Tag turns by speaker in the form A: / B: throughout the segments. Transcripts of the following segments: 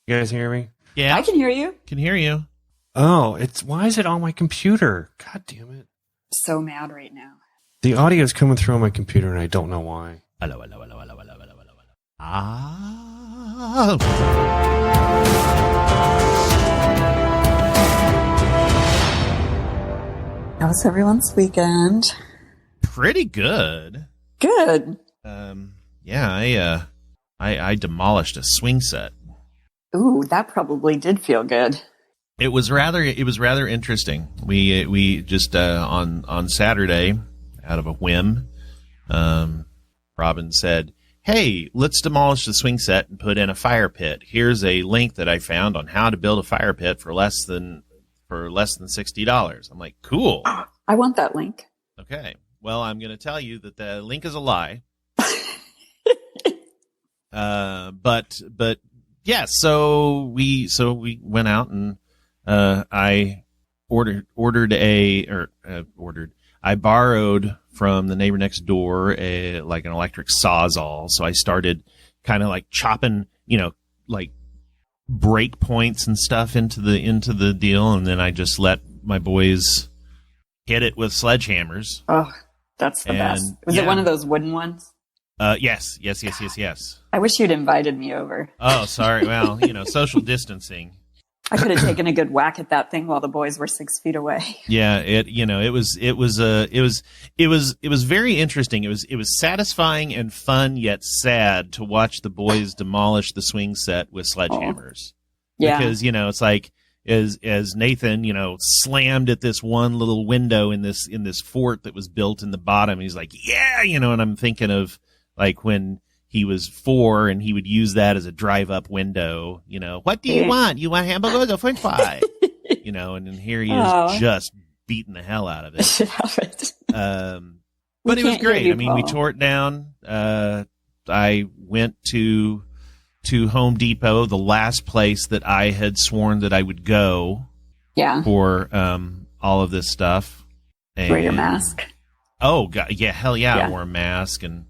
A: You guys hear me?
B: Yeah,
C: I can hear you.
B: can hear you.
A: Oh, why is it on my computer? God damn it.
C: So mad right now.
A: The audio is coming through on my computer and I don't know why.
B: Hello, hello, hello, hello, hello, hello, hello, hello. Ah.
C: How was everyone's weekend?
B: Pretty good.
C: Good.
B: Yeah, I demolished a swing set.
C: Ooh, that probably did feel good.
B: It was rather interesting. We just on Saturday, out of a whim, Robin said, "Hey, let's demolish the swing set and put in a fire pit. Here's a link that I found on how to build a fire pit for less than $60." I'm like, "Cool."
C: I want that link.
B: Okay. Well, I'm going to tell you that the link is a lie. But yeah, so we went out and I I borrowed from the neighbor next door an electric sawzall. So I started kind of like chopping, like break points and stuff into the deal, and then I just let my boys hit it with sledgehammers.
C: Oh, that's the best. Was it one of those wooden ones?
B: Yes.
C: I wish you'd invited me over.
B: Oh, sorry. Well, social distancing.
C: I could have taken a good whack at that thing while the boys were 6 feet away.
B: Yeah, it was very interesting. It was satisfying and fun yet sad to watch the boys demolish the swing set with sledgehammers.
C: Yeah.
B: Because, it's like as Nathan, slammed at this one little window in this fort that was built in the bottom, he's like, "Yeah," and I'm thinking of like when he was 4 and he would use that as a drive-up window. What do you want? You want hamburgers or french fry? And then here he is just beating the hell out of it. But it was great. I mean, we tore it down. I went to Home Depot, the last place that I had sworn that I would go for all of this stuff.
C: Wear your mask.
B: Oh, God, yeah, hell yeah, I wore a mask, and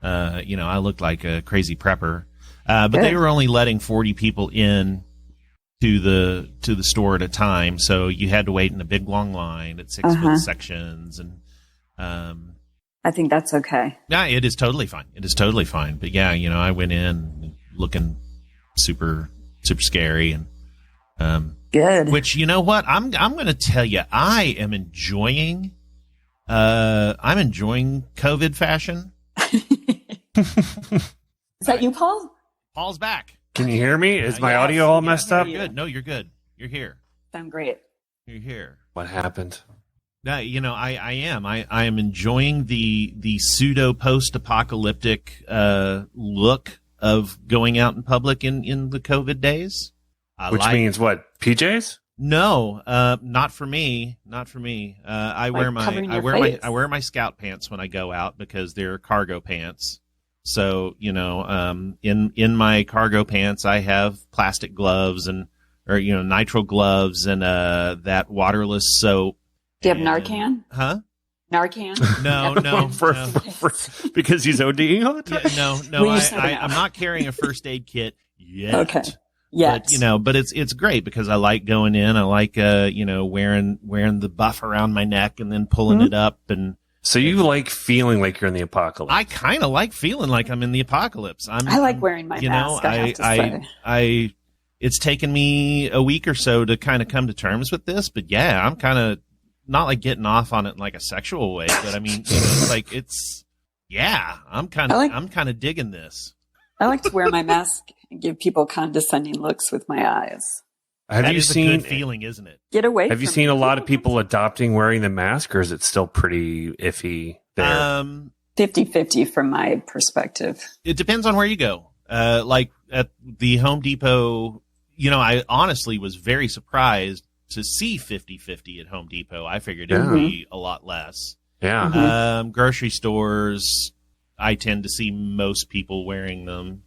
B: I looked like a crazy prepper. But they were only letting 40 people in to the store at a time, so you had to wait in a big long line at 6-foot sections, and
C: I think that's okay.
B: Yeah, it is totally fine. But yeah, I went in looking super scary, and
C: good.
B: Which, you know what, I'm going to tell you, I am enjoying. I'm enjoying COVID fashion.
C: Is that you, Paul?
B: Paul's back.
A: Can you hear me? Is my audio all messed up?
B: You're good. No, you're good. You're here.
C: Sound great.
B: You're here.
A: What happened?
B: I am. I am enjoying the pseudo post-apocalyptic look of going out in public in the COVID days.
A: Which means what? PJs?
B: No, not for me. Not for me. I wear my scout pants when I go out because they're cargo pants. So, in my cargo pants, I have plastic gloves or nitrile gloves and that waterless soap.
C: Do you have Narcan?
B: Huh?
C: Narcan?
B: No.
A: Because he's ODing all the time?
B: Yeah, no. I'm not carrying a first aid kit yet.
C: Okay. Yes.
B: But it's great because I like going in. I like wearing the buff around my neck and then pulling it up. And
A: so you like feeling like you're in the apocalypse?
B: I kind of like feeling like I'm in the apocalypse.
C: I like wearing my mask. I have to say.
B: It's taken me a week or so to kind of come to terms with this, but yeah, I'm kind of not like getting off on it in like a sexual way, but I mean, I'm kind of digging this.
C: I like to wear my mask and give people condescending looks with my eyes.
B: That is a good feeling, isn't it?
C: Get away.
A: Have you seen a lot of people adopting wearing the mask, or is it still pretty iffy there?
C: 50-50 from my perspective.
B: It depends on where you go. Like at the Home Depot, I honestly was very surprised to see 50-50 at Home Depot. I figured it would be a lot less.
A: Yeah.
B: Grocery stores, I tend to see most people wearing them.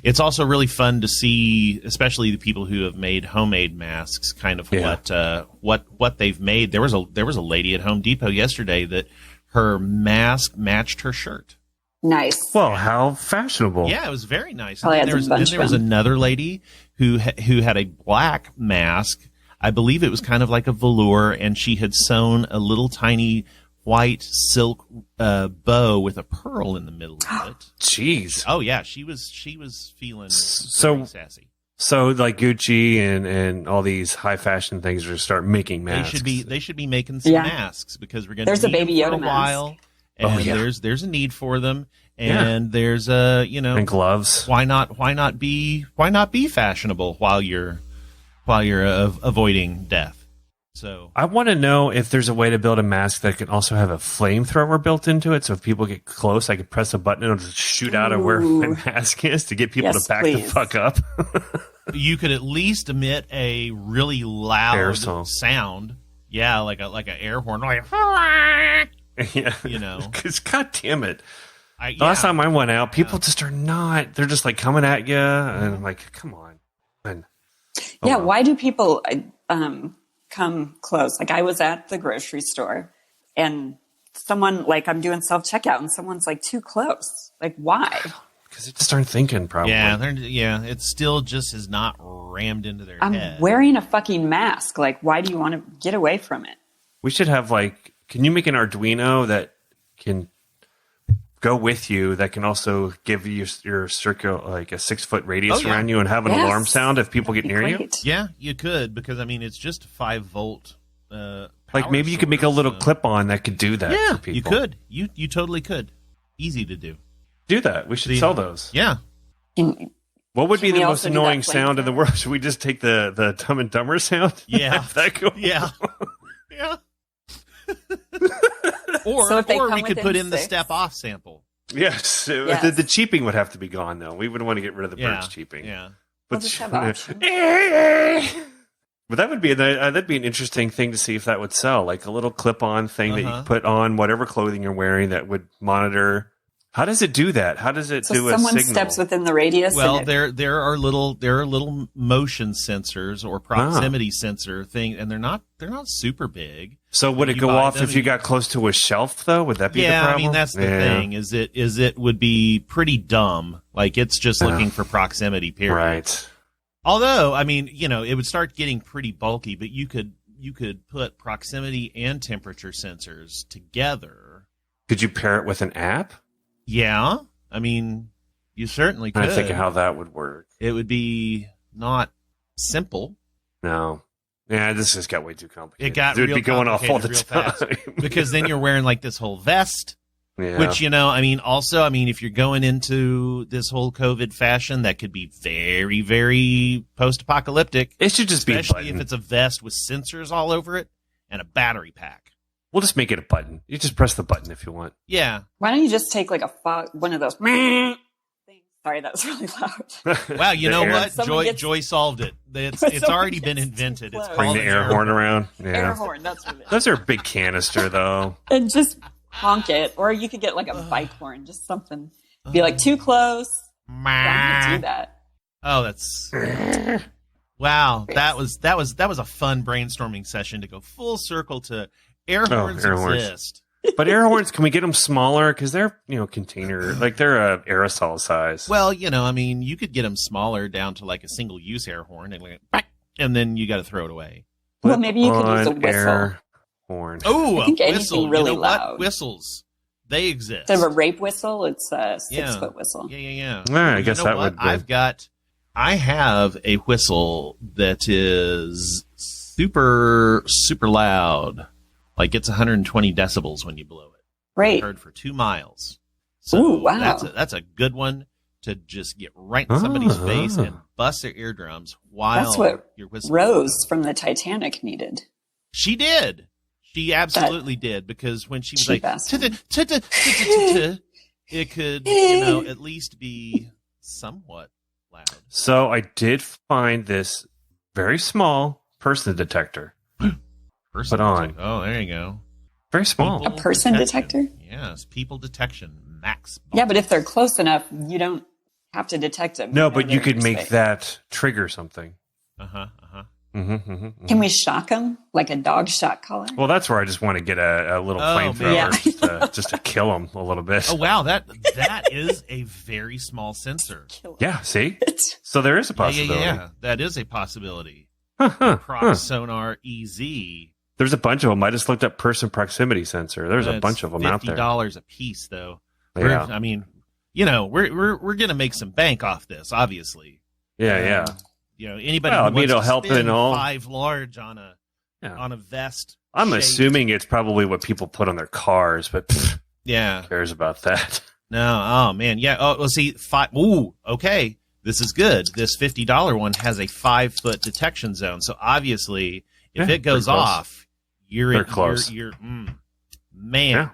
B: It's also really fun to see, especially the people who have made homemade masks, kind of what they've made. There was a lady at Home Depot yesterday that her mask matched her shirt.
C: Nice.
A: Well, how fashionable.
B: Yeah, it was very nice.
C: Probably
B: And
C: had some bunch
B: then there was
C: of them.
B: another lady who had a black mask. I believe it was kind of like a velour, and she had sewn a little tiny white silk bow with a pearl in the middle of it.
A: Jeez.
B: Oh yeah, she was feeling
A: So-
B: very sassy.
A: So like Gucci and all these high fashion things are going to start making masks.
B: They should be making some
C: Yeah.
B: masks because we're going
C: There's
B: to
C: a
B: need
C: Baby
B: them for
C: Yoda
B: a while, and
A: Oh, yeah.
B: there's a need for them,
A: Yeah.
B: and there's a
A: and gloves.
B: why not be fashionable while you're avoiding death. So
A: I want to know if there's a way to build a mask that can also have a flamethrower built into it. So if people get close, I could press a button and it'll just shoot out of where my
C: Ooh.
A: mask is to get people
C: Yes,
A: to back the
C: please.
A: fuck up.
B: you could at least emit a really loud
A: Aerosol.
B: sound. Yeah, like a air horn. Like,
A: Yeah.
B: you know.
A: Because, god damn it.
B: I,
A: The last
B: yeah.
A: time I went out, people just are not. They're just like coming at you. And I'm like, come on. And, oh,
C: Yeah,
A: well.
C: why do people come close? Like I was at the grocery store and someone, like I'm doing self-checkout and someone's like too close. Like why?
A: Because they just aren't thinking probably.
B: Yeah, it still just is not rammed into their
C: I'm
B: head.
C: wearing a fucking mask. Like why do you want to get away from it?
A: We should have like, can you make an Arduino that can go with you that can also give you your circle like a 6-foot radius
B: Oh, yeah.
A: around you and have an
C: Yes.
A: alarm sound if people get
C: That'd be
A: near you?
C: great.
B: Yeah, you could because I mean it's just a 5-volt.
A: Like maybe you could make a little
B: source,
A: clip on that could do that
B: Yeah,
A: for people.
B: you could. You totally could. Easy to do.
A: do that. We should
B: The-
A: sell those.
B: Yeah.
C: And
A: What would be
C: Can
A: the
C: we
A: most
C: also do that
A: annoying sound in the
C: flamethrower?
A: world? Should we just take the Dumb and Dumber sound?
B: Yeah.
A: Have that go?
B: Yeah. Yeah. or
C: So if they
B: or
C: come
B: we could
C: within
B: put in the
C: 6?
B: step off sample.
A: Yes.
C: Yes.
A: The cheeping would have to be gone though. We would want to get rid of the
B: Yeah.
A: birds cheeping.
B: Yeah.
C: We'll just have options.
A: But that would be that'd be an interesting thing to see if that would sell, like a little clip-on thing that you
B: Uh-huh.
A: put on whatever clothing you're wearing that would monitor. How does it do that? How does it
C: so
A: do a
C: someone
A: signal?
C: steps within the radius.
B: Well,
C: and it,
B: there are little motion sensors or proximity sensor thing, and they're not super big.
A: So would it
B: you
A: go
B: buy
A: off
B: them
A: if you
B: and
A: got close to a shelf though? Would that be the
B: Yeah,
A: problem?
B: I mean that's the
A: Yeah.
B: thing. Is it would be pretty dumb. Like it's just looking for proximity. Period.
A: Right.
B: Although, I mean, it would start getting pretty bulky, but you could put proximity and temperature sensors together.
A: Could you pair it with an app?
B: Yeah, I mean, you certainly could.
A: I think of how that would work.
B: It would be not simple
A: No. Yeah, this just got way too complicated.
B: It got
A: It'd
B: real
A: be going off all the
B: complicated real
A: time.
B: because then you're wearing like this whole vest,
A: yeah.
B: which if you're going into this whole COVID fashion, that could be very, very post-apocalyptic.
A: it should just be a
B: Especially
A: button.
B: if it's a vest with sensors all over it and a battery pack.
A: We'll just make it a button. You just press the button if you want.
B: Yeah.
C: why don't you just take like one of those things? Sorry, that was really loud.
B: Wow, you
A: The
B: know
A: air-
B: what?
C: Someone gets-
B: Joy solved it. It's
C: Someone
B: already been
C: gets
B: invented.
C: too
B: It's
C: close.
A: Bring
B: called
A: the
B: an
A: air horn around.
C: Air
A: Yeah.
C: horn, that's what it is.
A: Those are a big canister though.
C: And just honk it, or you could get like a bike horn, just something. Be like too close. Don't do that.
B: Oh, that's wow. That was a fun brainstorming session to go full circle to air horns
A: air horns.
B: exist.
A: But air horns, can we get them smaller? Because they're, container, like they're a aerosol size.
B: Well, you could get them smaller down to like a single use air horn and then you got to throw it away.
C: Well, maybe you could use a
A: On
C: whistle.
A: air horn.
B: Oh,
C: I think
B: a
C: anything
B: whistle.
C: really
B: You know what?
C: loud.
B: Whistles. They exist.
C: Instead of a rape whistle, it's a 6-foot
B: Yeah.
C: whistle.
B: Yeah.
A: All right, I guess
B: You know
A: that
B: what?
A: would.
B: I have a whistle that is super, super loud. Like it's 120 decibels when you blow it.
C: Great.
B: Heard for 2 miles. So
C: Ooh, wow.
B: that's a good one to just get right in somebody's face and bust their eardrums while
C: That's what
B: you're whistling.
C: Rose from the Titanic needed.
B: She did. She absolutely did because when she was
C: Cheap
B: like,
C: ass
B: it could, at least be somewhat loud.
A: So I did find this very small person detector.
B: Person
A: Put on.
B: Oh, there you go.
A: Very small.
C: A person detector?
B: Yes, people detection max.
C: Yeah, but if they're close enough, you don't have to detect them.
A: No, but you
C: they're
A: could
C: in
A: make
C: space.
A: that trigger something.
B: Uh huh.
A: Yeah.
C: Can we shock them like a dog shock collar?
A: Well, that's where I just want to get a little
B: Oh,
A: flamethrower
C: man.
A: just to kill them a little bit.
B: Oh wow, that is a very small sensor.
C: Kill 'em.
A: Yeah, see? So there is a possibility.
B: Yeah. That is a possibility.
A: Huh.
B: Proxonar EZ.
A: There's a bunch of them. I just looked up person proximity sensor. There's a bunch of them out there.
B: $50 a piece, though.
A: Yeah.
B: I mean, we're gonna make some bank off this, obviously.
A: Yeah.
B: Anybody
A: Well,
B: who
A: I mean,
B: wants
A: it'll
B: to
A: help
B: spend
A: and all.
B: 5 large on
A: Yeah.
B: a vest.
A: I'm
B: shaped-
A: assuming it's probably what people put on their cars, but who
B: Yeah.
A: cares about that?
B: No. Oh man. Yeah. Oh, well, see, 5. Ooh. Okay. This is good. This $50 one has a 5-foot detection zone. So obviously, if
A: Yeah,
B: it goes
A: pretty close.
B: off, you're
A: They're close.
B: man.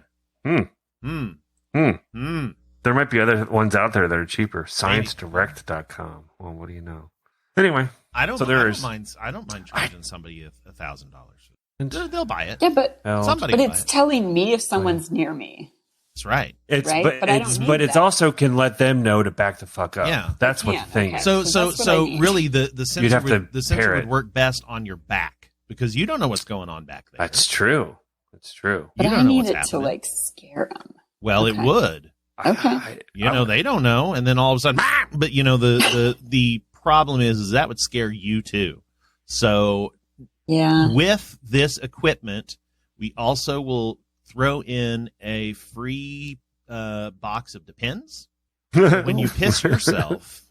A: There might be other ones out there that are cheaper. ScienceDirect.com. Well, what do you know? Anyway,
B: I don't.
A: So
B: I
A: there
B: don't
A: is-
B: mind. I don't mind charging somebody $1,000.
A: and
B: They'll buy it.
C: Yeah, but
B: Somebody.
C: but
B: will
C: it's
B: buy it.
C: telling me if someone's near me.
B: That's right.
A: it's
C: Right?
A: but,
C: But I
A: it's
C: don't
A: but
C: need
A: it's
C: that.
A: also can let them know to back the fuck up.
B: Yeah.
A: That's what
C: Yeah,
A: the thing
C: okay.
A: is.
B: So
C: that's what I need.
B: really the sensor
A: You'd have to
B: the sensor
A: pair
B: would
A: it.
B: work best on your back because you don't know what's going on back there.
A: That's true. That's true.
C: But
B: You don't
C: I
B: know
C: need
B: what's
C: it to
B: happening.
C: like scare them.
B: Well,
C: Okay.
B: it would.
C: Okay.
B: They don't know, and then all of a sudden, but the problem is that would scare you too. So
C: Yeah.
B: with this equipment, we also will throw in a free box of Depends. When you piss yourself,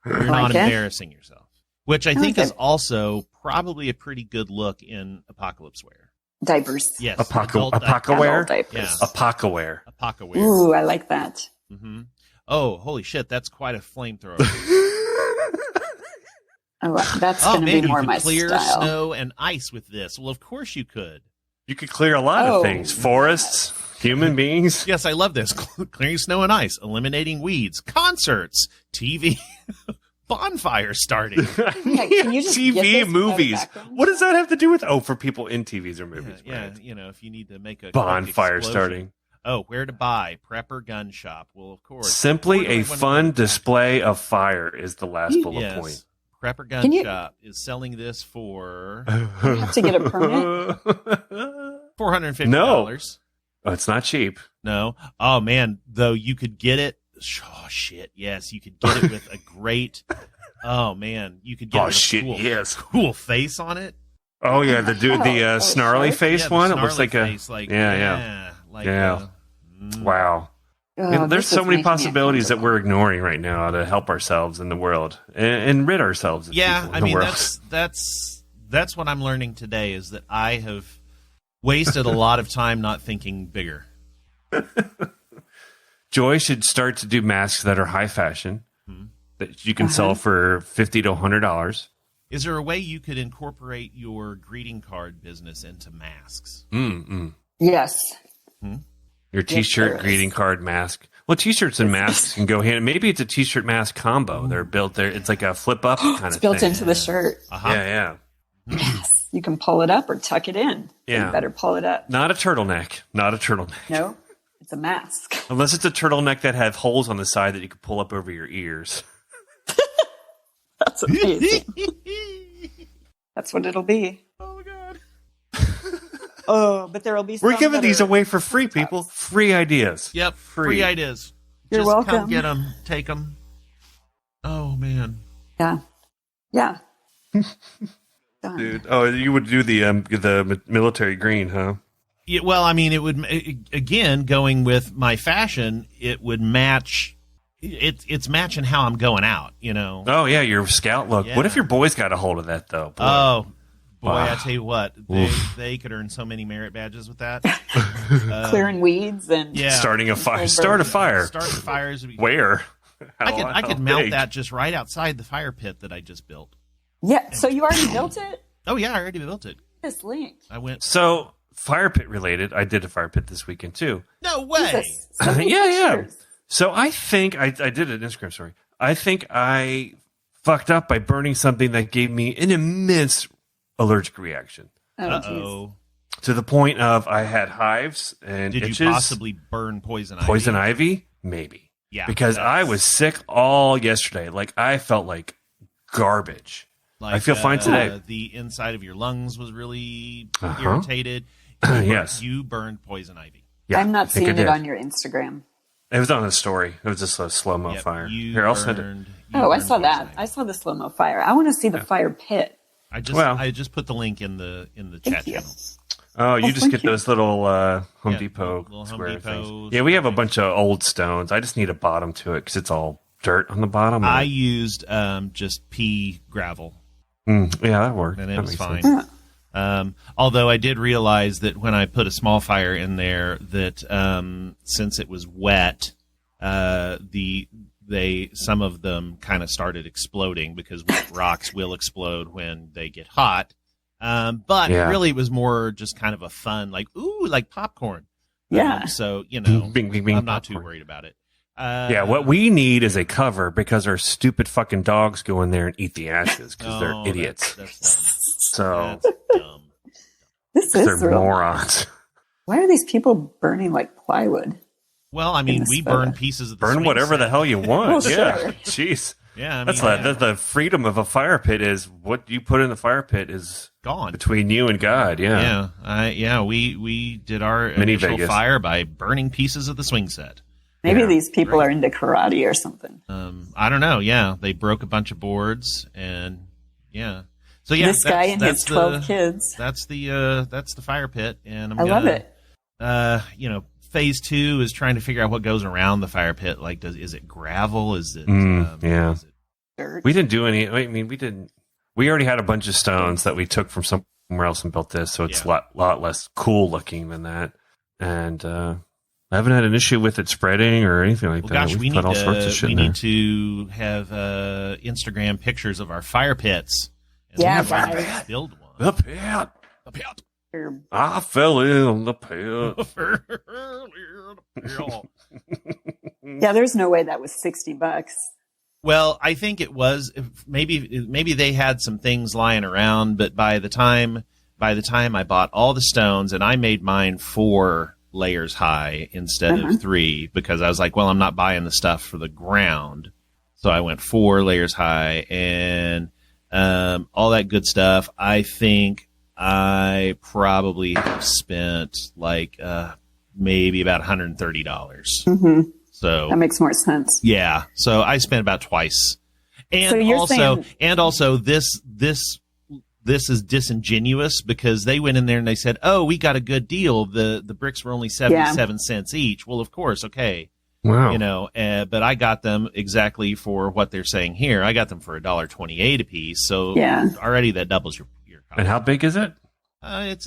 B: you're not
C: Like it?
B: embarrassing yourself, which I
C: I
B: think
C: like
B: is
C: it.
B: also probably a pretty good look in apocalypse wear.
C: Diapers.
B: Yes,
A: Apocaware?
C: Adult diapers.
B: Yeah.
A: Apocaware.
B: Apocawear.
C: Ooh, I like that.
B: Mm-hmm. Oh, holy shit! That's quite a flamethrower.
C: Oh, that's
B: Oh
C: going to
B: man,
C: be more
B: you
C: my
B: could clear
C: style.
B: snow and ice with this. Well, of course you could.
A: You could clear a lot
C: Oh.
A: of things. Forests, human beings.
B: Yes, I love this. Clearing snow and ice, eliminating weeds, concerts, TV, bonfires starting.
C: Yeah, can you just get this
A: TV,
C: without a
A: movies.
C: background?
A: What does that have to do with? Oh, for people in TVs or movies.
B: Yeah,
A: right.
B: if you need to make a quick
A: Bonfire
B: explosion.
A: starting.
B: Oh, where to buy? Prepper Gun Shop. Well, of course.
A: Simply
B: Where do I
A: a
B: wanna
A: fun
B: go?
A: display of fire is the last bullet
B: Yes.
A: point.
B: Prepper Gun
C: Can you-
B: Shop is selling this for
C: You have to get a permit?
B: $450.
A: No. Oh, it's not cheap.
B: No. Oh man, though you could get it. Oh shit, yes, you could get it with a great. Oh man, you could get it
A: Oh
B: with
A: shit,
B: a cool,
A: yes.
B: cool face on it.
A: Oh yeah, the dude, the
C: Oh,
A: snarly
C: sure.
A: face
B: Yeah, the
A: one. It looks
B: snarly
A: like a
B: face, like
A: yeah.
B: like
A: Yeah. Wow.
C: Oh,
A: I mean, there's
C: this
A: so
C: is
A: many
C: making me
A: possibilities that
C: uncomfortable.
A: we're ignoring right now to help ourselves in the world and rid ourselves of
B: Yeah,
A: people
B: I
A: in the
B: mean
A: world.
B: that's what I'm learning today is that I have wasted a lot of time not thinking bigger.
A: Joy should start to do masks that are high fashion
B: Hmm.
A: that you can sell for $50 to $100.
B: Is there a way you could incorporate your greeting card business into masks?
C: Yes.
A: Your T-shirt,
C: there is.
A: greeting card, mask. Well, T-shirts and masks can go hand. Maybe it's a T-shirt mask combo. They're built there. It's like a flip up kind
C: It's
A: of
C: built
A: thing.
C: into the shirt.
B: Uh-huh.
A: Yeah.
C: Yes. You can pull it up or tuck it in.
A: Yeah.
C: You better pull it up.
A: Not a turtleneck. Not a turtleneck.
C: No, it's a mask.
A: Unless it's a turtleneck that have holes on the side that you can pull up over your ears.
C: That's amazing. That's what it'll be.
B: Oh my god.
C: Oh, but there will be.
A: We're
C: some
A: giving
C: that
A: these
C: are-
A: away for free, people. Free ideas.
B: Yep, free ideas.
C: You're
B: Just
C: welcome.
B: come get them, take them. Oh man.
C: Yeah. Yeah. Done.
A: Dude. Oh, you would do the military green, huh?
B: Yeah, well, I mean, it would again going with my fashion. It would match. It's matching how I'm going out.
A: Oh, yeah, your scout look.
B: Yeah.
A: What if your boys got a hold of that, though? Boy.
B: Oh boy,
A: Wow.
B: I tell you what, they could earn so many merit badges with that.
C: Clearing weeds and
B: Yeah,
A: Starting a fire.
C: Over.
A: Start a fire.
B: Start the fires. Would be-
A: Where?
B: I could
A: How
B: mount
A: big?
B: that just right outside the fire pit that I just built.
C: yeah. So you already built it?
B: Oh yeah, I already built it.
C: This link.
B: I went.
A: So, fire pit related, I did a fire pit this weekend, too.
B: No way.
C: Jesus. Send me
A: Yeah.
C: pictures.
A: So I think I did an Instagram story. I think I fucked up by burning something that gave me an immense allergic reaction
C: Oh,
B: Uh
C: geez.
B: oh.
A: to the point of I had hives and
B: Did
A: itches.
B: you possibly burn poison ivy?
A: Poison ivy? Maybe.
B: Yeah.
A: Because I was sick all yesterday. Like I felt like garbage.
B: Like,
A: I feel fine today.
B: The inside of your lungs was really
A: Uh-huh.
B: irritated.
A: Yes.
B: You burned poison ivy.
A: Yeah,
C: I'm
A: I
C: not
A: think I
C: seeing it
A: did.
C: on your Instagram.
A: It was on a story. It was just a slow-mo
B: Yep,
A: fire.
B: you
A: Here, I'll send it.
B: burned- you
C: Oh, I
B: burned
C: saw
B: poison
C: that.
B: ivy.
C: I saw the slow-mo fire. I want to see the fire pit.
B: I just put the link in the
C: Thank
B: chat
C: you.
B: channel.
A: Oh, you
C: Oh,
A: just
C: thank
A: get
C: you.
A: those little Home
B: Yeah,
A: Depot
B: little Home
A: square
B: Depot
A: things. Yeah, we have a bunch of old stones. I just need a bottom to it because it's all dirt on the bottom.
B: I used just pea gravel,
A: yeah, that worked.
B: and it
A: That
B: was
A: makes
B: fine.
A: sense.
B: Although I did realize that when I put a small fire in there, that since it was wet, some of them kind of started exploding because rocks will explode when they get hot. But
A: Yeah.
B: really, it was more just kind of a fun, like popcorn.
C: Yeah.
B: So
A: Bing, bing, bing,
B: I'm not too
A: popcorn.
B: worried about it.
A: Yeah, what we need is a cover because our stupid fucking dogs go in there and eat the ashes because they're idiots.
B: That's dumb.
A: So
B: That's dumb.
C: This
A: they're
C: is real.
A: morons.
C: Why are these people burning like plywood?
B: Well, I mean,
C: this
B: we
C: photo.
B: burn pieces of the
A: Burn
B: swing
A: whatever the
B: set.
A: hell you want.
C: Well,
A: yeah,
C: sure.
A: jeez.
B: Yeah, I
A: That's
B: mean,
A: the freedom of a fire pit is what you put in the fire pit is
B: gone.
A: between you and God. Yeah.
B: We did our
A: Mini
B: initial
A: Vegas.
B: fire by burning pieces of the swing set.
C: Maybe
A: Yeah,
C: these people are into karate or something.
B: I don't know. Yeah, they broke a bunch of boards, and yeah. So yeah,
C: This guy and his 12
B: the,
C: kids.
B: That's the fire pit, and
C: I love it.
B: Phase 2 is trying to figure out what goes around the fire pit. Like, is it gravel? Is it
A: yeah.
B: is it-
C: Dirt.
A: We didn't do any. I mean, we didn't. We already had a bunch of stones that we took from somewhere else and built this, so it's
B: Yeah.
A: a lot less cool looking than that. And I haven't had an issue with it spreading or anything like
B: Well,
A: that.
B: gosh,
A: We've put all sorts of shit
B: we
A: in there.
B: need to have Instagram pictures of our fire pits. And
C: Yeah,
B: we can
C: guys.
B: build one.
A: The pit.
B: The pit.
C: Or-
A: I fell in the pit.
C: Yeah, there's no way that was $60.
B: Well, I think it was maybe they had some things lying around, but by the time I bought all the stones and I made mine 4 layers high instead of 3 because I was like, well, I'm not buying the stuff for the ground, so I went 4 layers high and all that good stuff. I think I probably have spent like maybe about $130.
C: Mm-hmm.
B: So
C: That makes more sense.
B: yeah, so I spent about twice, and
C: So you're
B: also this is disingenuous because they went in there and they said, "Oh, we got a good deal. The bricks were only 77 cents each." Well, of course, okay,
A: Wow.
B: but I got them exactly for what they're saying here. I got them for $1.28 a piece, so
C: Yeah.
B: already that doubles your cost.
A: And how big is it?
B: It's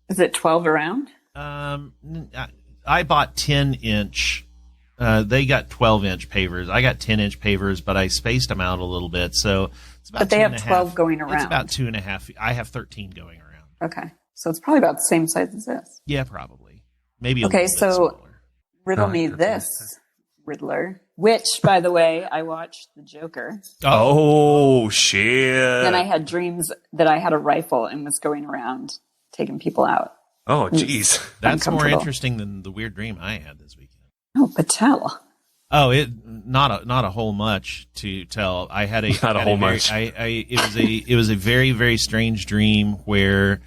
C: Is it 12 around?
B: I bought 10-inch. They got 12-inch pavers. I got 10-inch pavers, but I spaced them out a little bit, so it's about.
C: But they have
B: 2.5
C: 12 going
B: It's
C: around.
B: about 2.5. I have 13 going around.
C: Okay. So it's probably about the same size as this.
B: Yeah, probably. Maybe. A
C: Okay,
B: little bit
C: so-
B: smaller.
C: Riddle
A: Oh,
C: me
A: that's
C: this, Riddler. Which, by the way, I watched The Joker.
A: Oh shit.
C: Then I had dreams that I had a rifle and was going around taking people out.
A: Oh jeez.
B: That's more
C: uncomfortable.
B: interesting than the weird dream I had this weekend.
C: Oh, Patel.
B: Oh, not a whole much to tell. I had a
A: Not a
B: had
A: whole
B: very-
A: much.
B: it was a very, very strange dream where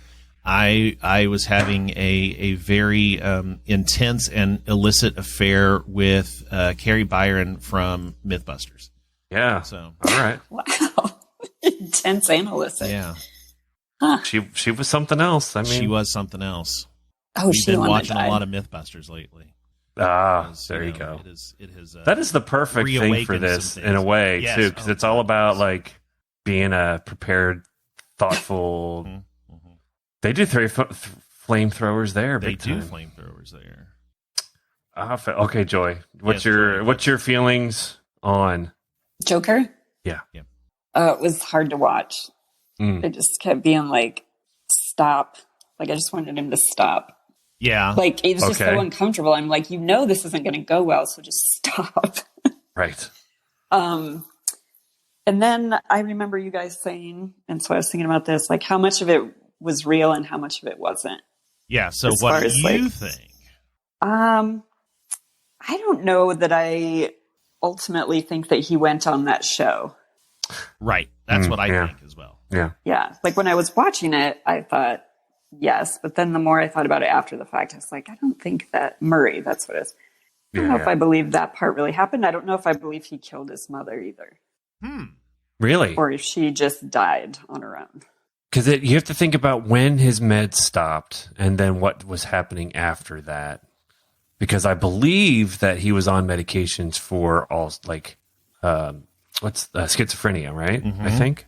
B: I was having a very intense and illicit affair with Carrie Byron from MythBusters.
A: Yeah.
B: So
A: All right.
C: Wow. Intense and illicit.
B: yeah,
A: She was something else. I mean,
B: she was something else.
C: Oh,
B: We've
C: she
B: been
C: won
B: watching
C: that
B: a lot of MythBusters lately.
A: there you
B: know,
A: go.
B: It has
A: That is the perfect thing for
B: reawakened
A: this
B: some
A: in a
B: things.
A: way
B: Yes.
A: too, because
B: Oh,
A: it's all
B: God,
A: about
B: yes.
A: like being a prepared, thoughtful.
B: Mhm.
A: They do flamethrowers there.
B: They
A: big
B: do
A: time.
B: flamethrowers there.
A: Okay, Joy. What's
B: Yes,
A: your
B: Joy.
A: what's your feelings on?
C: Joker?
A: Yeah.
C: It was hard to watch.
A: Mm.
C: It just kept being like, stop. Like, I just wanted him to stop.
B: Yeah,
C: Like, it was just
A: Okay.
C: so uncomfortable. I'm like, this isn't going to go well, so just stop.
A: Right.
C: And then I remember you guys saying, and so I was thinking about this, like how much of it was real and how much of it wasn't.
B: yeah. So
C: as
B: what
C: far
B: do
C: as,
B: you
C: like-
B: think?
C: I don't know that I ultimately think that he went on that show.
B: Right. That's what I
A: yeah.
B: think as well.
A: Yeah.
C: Yeah. Like when I was watching it, I thought, yes. But then the more I thought about it after the fact, I was like, I don't think that Murray, that's what it is. I don't know if I believe that part really happened. I don't know if I believe he killed his mother either.
A: Really?
C: Or if she just died on her own.
A: Because you have to think about when his meds stopped and then what was happening after that. Because I believe that he was on medications for all schizophrenia, right? I think,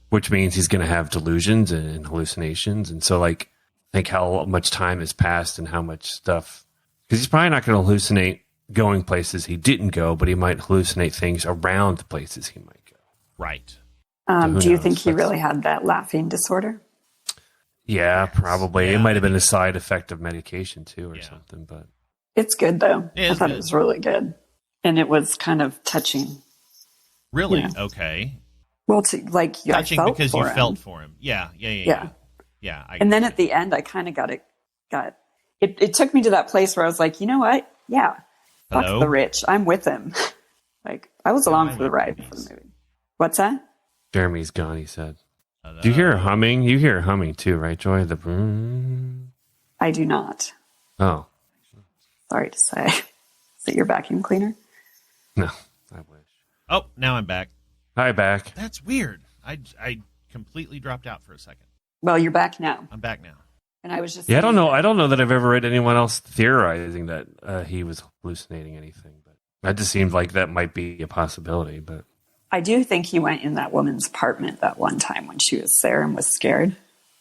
A: which means he's going to have delusions and hallucinations. And so, like, think how much time has passed and how much stuff. Because he's probably not going to hallucinate going places he didn't go, but he might hallucinate things around the places he might go.
B: Right.
C: Do you think he really had that laughing disorder?
A: Yeah, probably.
B: Yeah.
A: It might have been a side effect of medication too, or something. But
C: It's good though.
B: It is
C: I thought
B: good.
C: it was really good, and it was kind of touching.
B: Really?
C: Yeah.
B: Okay.
C: Well, I
B: Touching
C: felt
B: because
C: for
B: you
C: him.
B: felt for him. Yeah. Yeah.
C: And then at the end, I kind of got it took me to that place where I was like, you know what? Yeah, fuck
B: Hello?
C: the rich. I'm with him. Like I was along for the ride for the movie. What's that?
A: Jeremy's gone, he said.
B: Hello?
A: Do you hear humming? You hear humming too, right, Joy?
C: I do not.
A: Oh,
C: Sorry to say. Is it your vacuum cleaner?
A: no, I wish.
B: Oh, now I'm back.
A: Hi, back.
B: That's weird. I completely dropped out for a second.
C: Well, you're back now.
B: I'm back now.
C: And I was just
A: Yeah, I don't know. I don't know that I've ever read anyone else theorizing that he was hallucinating anything, but that just seemed like that might be a possibility. But
C: I do think he went in that woman's apartment that one time when she was there and was scared.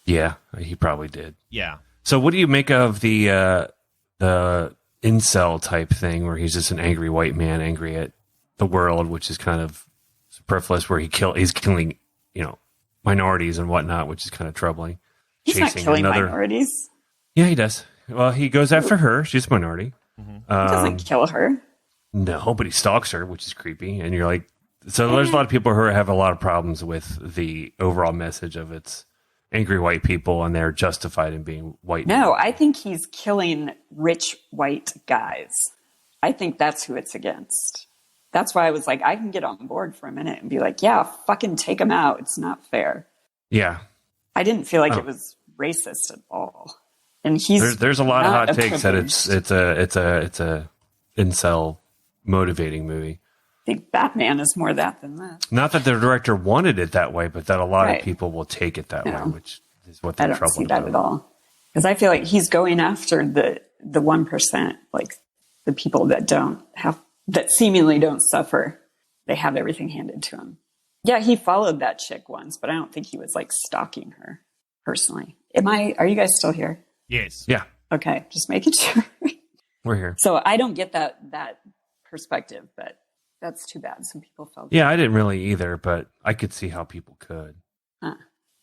A: yeah, he probably did.
B: Yeah.
A: So, what do you make of the incel type thing, where he's just an angry white man, angry at the world, which is kind of superfluous, where he's killing, minorities and whatnot, which is kind of troubling.
C: He's not killing minorities.
A: Yeah, he does. Well, he goes after her. She's a minority.
C: He doesn't kill her.
A: No, but he stalks her, which is creepy. And you're like, so there's a lot of people who have a lot of problems with the overall message of it's angry white people and they're justified in being white.
C: No, I think he's killing rich white guys. I think that's who it's against. That's why I was like, I can get on board for a minute and be like, yeah, fucking take him out. It's not fair.
A: Yeah.
C: I didn't feel like it was racist at all. And
A: There's a lot of
C: not
A: hot
C: a
A: takes that
C: privileged-
A: it's a incel motivating movie.
C: I think Batman is more that than that.
A: Not that the director wanted it that way, but that a lot
C: Right.
A: of people will take it that way,
C: No.
A: which is what
C: I
A: they're
C: don't see
A: troubled
C: that
A: about.
C: at all. Because I feel like he's going after the 1%, like the people that seemingly don't suffer. They have everything handed to them. Yeah, he followed that chick once, but I don't think he was like stalking her personally. Are you guys still here?
B: Yes.
A: Yeah,
C: Okay, just making sure.
A: we're here.
C: So I don't get that perspective, but that's too bad. Some people felt
A: Yeah, I didn't really either, but I could see how people could.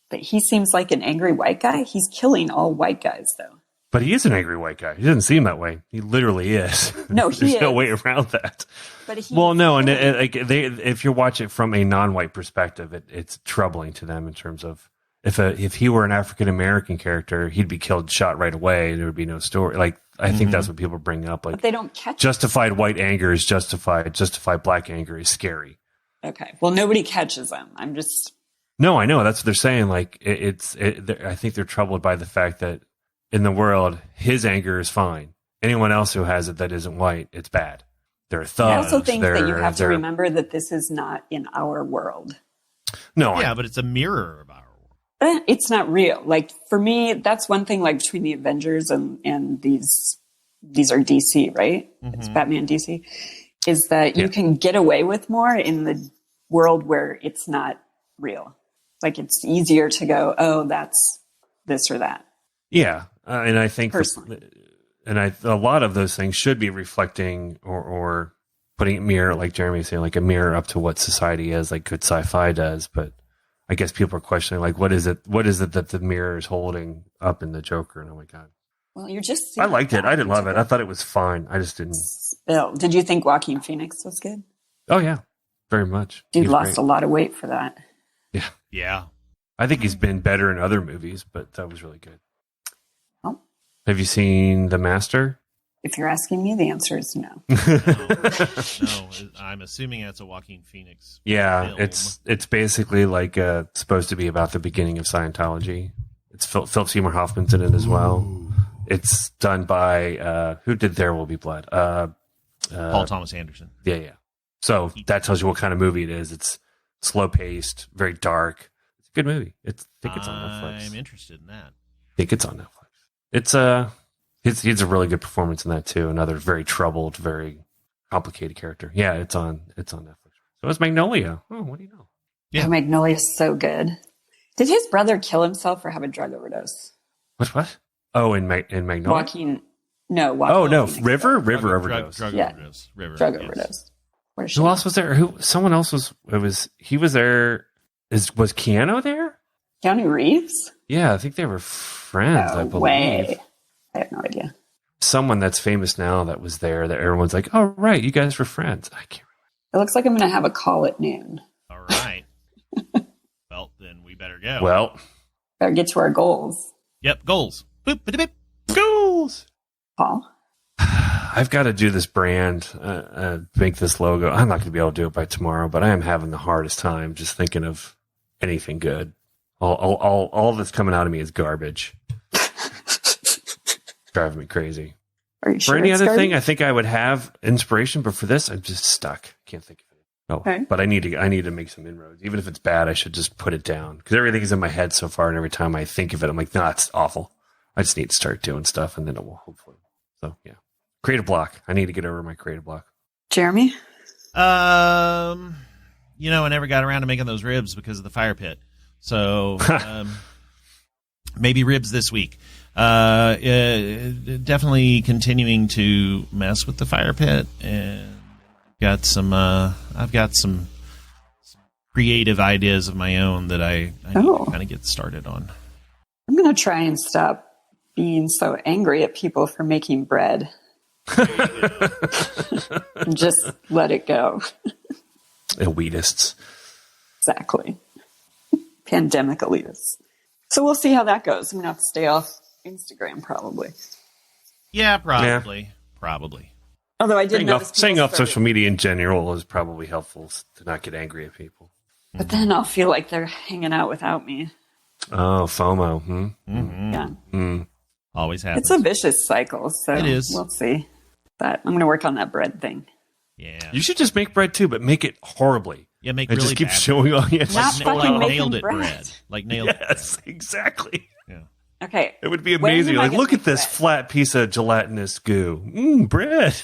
C: But he seems like an angry white guy. He's killing all white guys, though.
A: But he is an angry white guy. He doesn't seem that way. He literally is.
C: No, he
A: There's no
C: is.
A: way around that.
C: But he,
A: Well, no, and if you watch it from a non-white perspective, it's troubling to them in terms of if he were an African American character, he'd be killed, shot right away. There would be no story. Like I think that's what people bring up.
C: but
A: Like
C: they don't catch.
A: justified white anger is justified. Justified black anger is scary.
C: Okay, well, nobody catches them. I'm just
A: No, I know that's what they're saying. Like I think they're troubled by the fact that in the world, his anger is fine. Anyone else who has it that isn't white, it's bad. They're thugs.
C: I also think that you have to
A: they're-
C: remember that this is not in our world.
A: No,
B: Yeah, but it's a mirror of our world.
C: It's not real. Like for me, that's one thing. Like between the Avengers and these are DC, right? It's Batman DC. Is that you can get away with more in the world where it's not real. Like it's easier to go, oh, that's this or that.
A: Yeah, and I think
C: Personally.
A: a lot of those things should be reflecting or putting a mirror, like Jeremy was saying, like a mirror up to what society is, like good sci-fi does. But I guess people are questioning, like, what is it that the mirror is holding up in the Joker? And oh my god,
C: Well, you're just.
A: I liked it. I didn't love it. I thought it was fine. I just didn't.
C: Bill, did you think Joaquin Phoenix was good?
A: Oh yeah, very much.
C: Dude
A: He's
C: lost
A: great.
C: a lot of weight for that.
A: Yeah,
B: Yeah.
A: I think he's been better in other movies, but that was really good.
C: Oh,
A: Have you seen The Master?
C: If you're asking me, the answer is no.
B: No, I'm assuming that's a Joaquin Phoenix.
A: Yeah,
B: film.
A: it's basically like supposed to be about the beginning of Scientology. It's Philip Seymour Hoffman's in it as well. It's done by who did There Will Be Blood?
B: Paul Thomas Anderson.
A: Yeah. So that tells you what kind of movie it is. It's slow paced, very dark. It's a good movie. I think it's on Netflix.
B: I'm interested in that.
A: I think it's on Netflix. It's he's a really good performance in that too. Another very troubled, very complicated character. Yeah, it's on Netflix. So it's Magnolia. Oh, what do you know?
B: Yeah.
C: Oh, Magnolia's so good. Did his brother kill himself or have a drug overdose?
A: What? Oh, in Magnolia.
C: Joaquin. Joaquin Phoenix.
A: River
B: Drug
A: overdose.
B: Drug
C: Yeah.
B: overdose. River.
C: Drug
B: yes.
C: overdose. Where's
A: Who else was there? Someone else was. He was there. Was Keanu there?
C: Keanu Reeves?
A: Yeah, I think they were friends. I
C: No
A: believe.
C: way. I have no idea.
A: Someone that's famous now that was there. That everyone's like, oh right, you guys were friends. I can't.
C: It looks like I'm going to have a call at noon.
B: All right. Well, then we better go.
A: Well,
C: Better get to our goals.
B: Yep. Goals. Boop, boop, boop.
A: goals.
C: Paul?
A: I've got to do this brand, make this logo. I'm not going to be able to do it by tomorrow, but I am having the hardest time just thinking of anything good. All that's coming out of me is garbage. Driving me crazy.
C: Are you sure
A: For any
C: it's
A: other thing,
C: garbage?
A: I think I would have inspiration, but for this, I'm just stuck. Can't think of it. Oh,
C: Okay.
A: but I need to make some inroads. Even if it's bad, I should just put it down because everything is in my head so far, and every time I think of it, I'm like, no, it's awful. I just need to start doing stuff, and then it will hopefully. So yeah, creative block. I need to get over my creative block.
C: Jeremy?
B: I never got around to making those ribs because of the fire pit. So maybe ribs this week. Definitely continuing to mess with the fire pit, and I've got some creative ideas of my own that I need to kind of get started on.
C: I'm going to try and stop being so angry at people for making bread. And just let it go.
A: Elitists.
C: Exactly. Pandemic elitists. So we'll see how that goes. I'm going to have to stay off Instagram probably.
B: Yeah, probably. Probably.
C: Although I did notice
A: Staying
C: people
A: off
C: started-
A: social media in general is probably helpful to not get angry at people.
C: But then I'll feel like they're hanging out without me.
A: Oh, FOMO.
B: Mm-hmm.
C: Yeah.
B: Always happens.
C: It's a vicious cycle. So
B: It is.
C: We'll see. But I'm going to work on that bread thing.
B: Yeah.
A: You should just make bread too, but make it horribly.
B: Yeah, make
A: And
B: really
A: just keep
B: bad
A: showing off. Yes,
C: Not fucking making
B: nailed it
C: bread.
B: Like nailed it
A: yes, exactly.
B: bread. Yeah.
C: Okay.
A: It would be
C: When
A: amazing.
C: am I
A: Like,
C: gonna
A: look at
C: make
A: this
C: bread?
A: flat piece of gelatinous goo. Bread.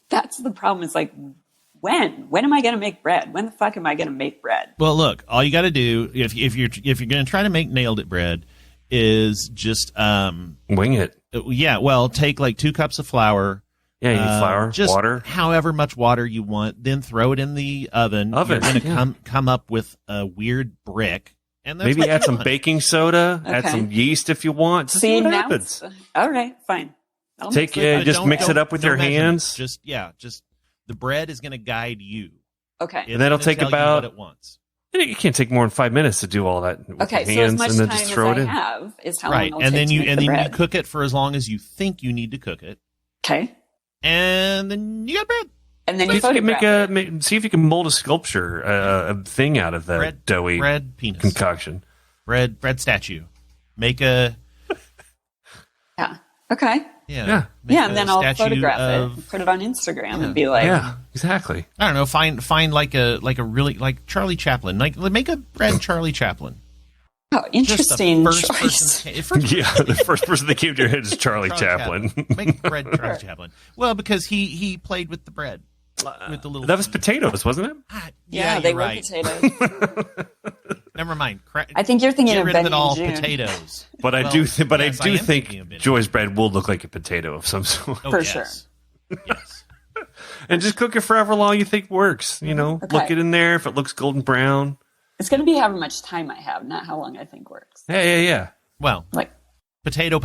C: That's the problem is like, when? When am I going to make bread? When the fuck am I going to make bread?
B: Well, look, all you got to do if you're going to try to make nailed it bread is just
A: Wing it.
B: take like 2 cups of flour.
A: Yeah, you need flour,
B: just
A: water.
B: however much water you want, then throw it in the oven. You're going to come up with a weird brick, and that's
A: Maybe
B: what
A: add
B: you
A: some
B: want.
A: baking soda, add
C: Okay.
A: some yeast if you want. Just
C: See,
A: see what
C: now
A: happens.
C: it's- all right, fine. I'll
A: Take
C: mix with
A: it. Just mix it up with
B: no
A: your
B: measurements.
A: hands.
B: Just the bread is going to guide you.
C: Okay.
B: It's
A: that'll
B: gonna
A: take
B: tell you
A: about-
B: what it wants.
A: You can't take more than 5 minutes to do all that with
C: Okay,
A: your
C: so as
A: hands
C: much
A: and then
C: time
A: just
C: as
A: throw it
C: I
A: in.
C: have is how
B: Right,
C: long it'll
B: and
C: take
B: then
C: to
B: you
C: make
B: and
C: the
B: then you
C: bread.
B: cook it for as long as you think you need to cook it,
C: Okay.
B: and then you got bread.
C: And then
A: See
C: you
A: if you can
C: photograph it.
A: see if you can mold a sculpture, a thing out of that doughy
B: bread penis,
A: concoction.
B: bread statue. Make a
C: Yeah. Okay.
A: Yeah.
B: make
C: Yeah, and
B: a
C: then I'll
B: statue
C: photograph
B: of-
C: it, put it on Instagram, and be like,
A: Yeah, exactly.
B: I don't know. Find like a really like Charlie Chaplin. Like make a bread Charlie Chaplin.
C: oh,
B: Just the
C: interesting
B: first
C: choice.
B: person. First
A: Yeah, the first person that came to your head is Charlie Chaplin.
B: Make bread Charlie Chaplin. Well, because he played with the bread. With the little
A: That was potatoes, wasn't it?
C: Yeah, they
B: you're
C: were
B: right.
C: potatoes.
B: Never mind.
C: I think you're thinking
B: Get
C: of
B: rid of
C: Benny
B: it all.
C: and June.
B: Potatoes.
A: But I
B: Well,
A: do,
B: yes,
A: I
B: I
A: do
B: am
A: think
B: thinking of Benny.
A: Joy's bread will look like a potato of some sort.
B: Oh,
C: For
B: yes. Yes.
A: And just cook it for however long you think works. You know,
C: Okay.
A: look it in there. If it looks golden brown,
C: It's going to be however much time I have, not how long I think works.
A: yeah.
B: Well,
C: Like,
B: potato.